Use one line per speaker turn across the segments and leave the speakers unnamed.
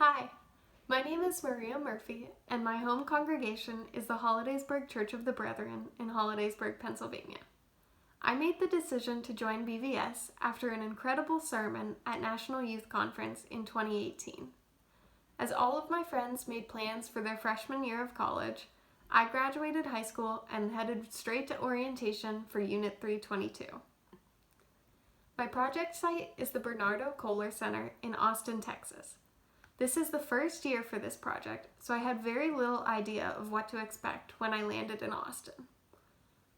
Hi, my name is Maria Murphy, and my home congregation is the Hollidaysburg Church of the Brethren in Hollidaysburg, Pennsylvania. I made the decision to join BVS after an incredible sermon at National Youth Conference in 2018. As all of my friends made plans for their freshman year of college, I graduated high school and headed straight to orientation for Unit 322. My project site is the Bernardo Kohler Center in Austin, Texas. This is the first year for this project, so I had very little idea of what to expect when I landed in Austin.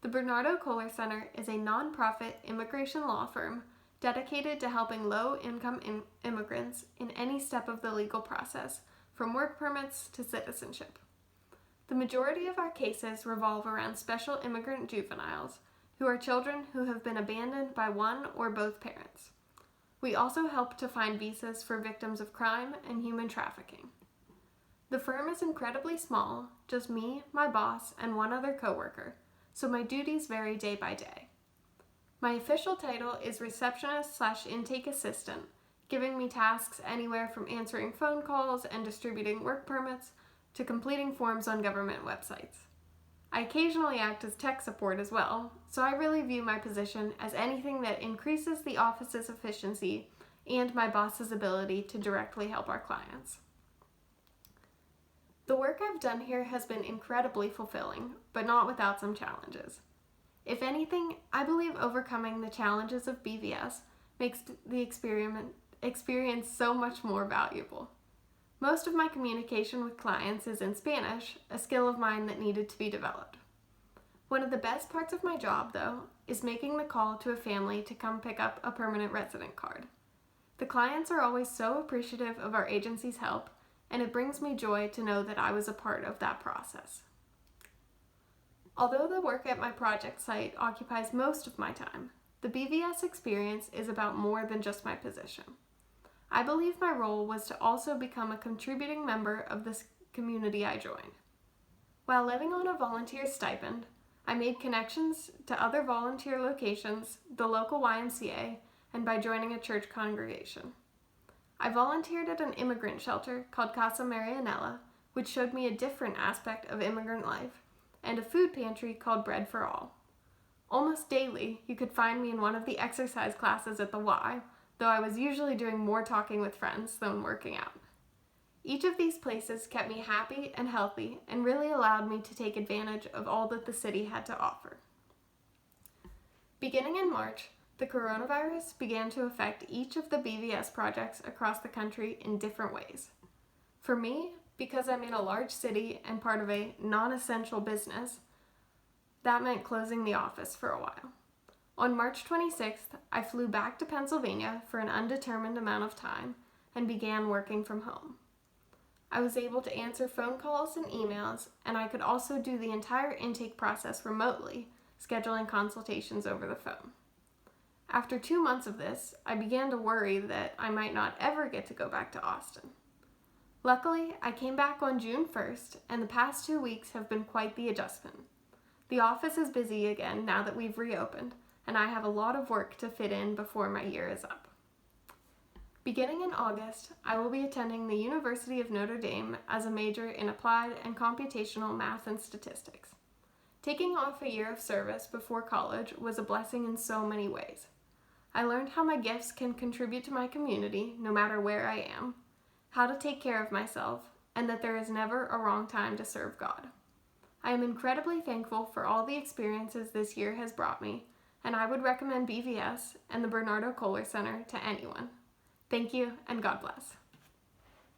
The Bernardo Kohler Center is a nonprofit immigration law firm dedicated to helping low-income immigrants in any step of the legal process, from work permits to citizenship. The majority of our cases revolve around special immigrant juveniles, who are children who have been abandoned by one or both parents. We also help to find visas for victims of crime and human trafficking. The firm is incredibly small, just me, my boss, and one other coworker, so my duties vary day by day. My official title is receptionist/intake assistant, giving me tasks anywhere from answering phone calls and distributing work permits to completing forms on government websites. I occasionally act as tech support as well, so I really view my position as anything that increases the office's efficiency and my boss's ability to directly help our clients. The work I've done here has been incredibly fulfilling, but not without some challenges. If anything, I believe overcoming the challenges of BVS makes the experience so much more valuable. Most of my communication with clients is in Spanish, a skill of mine that needed to be developed. One of the best parts of my job, though, is making the call to a family to come pick up a permanent resident card. The clients are always so appreciative of our agency's help, and it brings me joy to know that I was a part of that process. Although the work at my project site occupies most of my time, the BVS experience is about more than just my position. I believe my role was to also become a contributing member of this community I joined. While living on a volunteer stipend, I made connections to other volunteer locations, the local YMCA, and by joining a church congregation. I volunteered at an immigrant shelter called Casa Marianella, which showed me a different aspect of immigrant life, and a food pantry called Bread for All. Almost daily, you could find me in one of the exercise classes at the Y, though I was usually doing more talking with friends than working out. Each of these places kept me happy and healthy and really allowed me to take advantage of all that the city had to offer. Beginning in March, the coronavirus began to affect each of the BVS projects across the country in different ways. For me, because I'm in a large city and part of a non-essential business, that meant closing the office for a while. On March 26th, I flew back to Pennsylvania for an undetermined amount of time and began working from home. I was able to answer phone calls and emails, and I could also do the entire intake process remotely, scheduling consultations over the phone. After 2 months of this, I began to worry that I might not ever get to go back to Austin. Luckily, I came back on June 1st, and the past 2 weeks have been quite the adjustment. The office is busy again now that we've reopened, and I have a lot of work to fit in before my year is up. Beginning in August, I will be attending the University of Notre Dame as a major in applied and computational math and statistics. Taking off a year of service before college was a blessing in so many ways. I learned how my gifts can contribute to my community no matter where I am, how to take care of myself, and that there is never a wrong time to serve God. I am incredibly thankful for all the experiences this year has brought me, and I would recommend BVS and the Bernardo Kohler Center to anyone. Thank you, and God bless.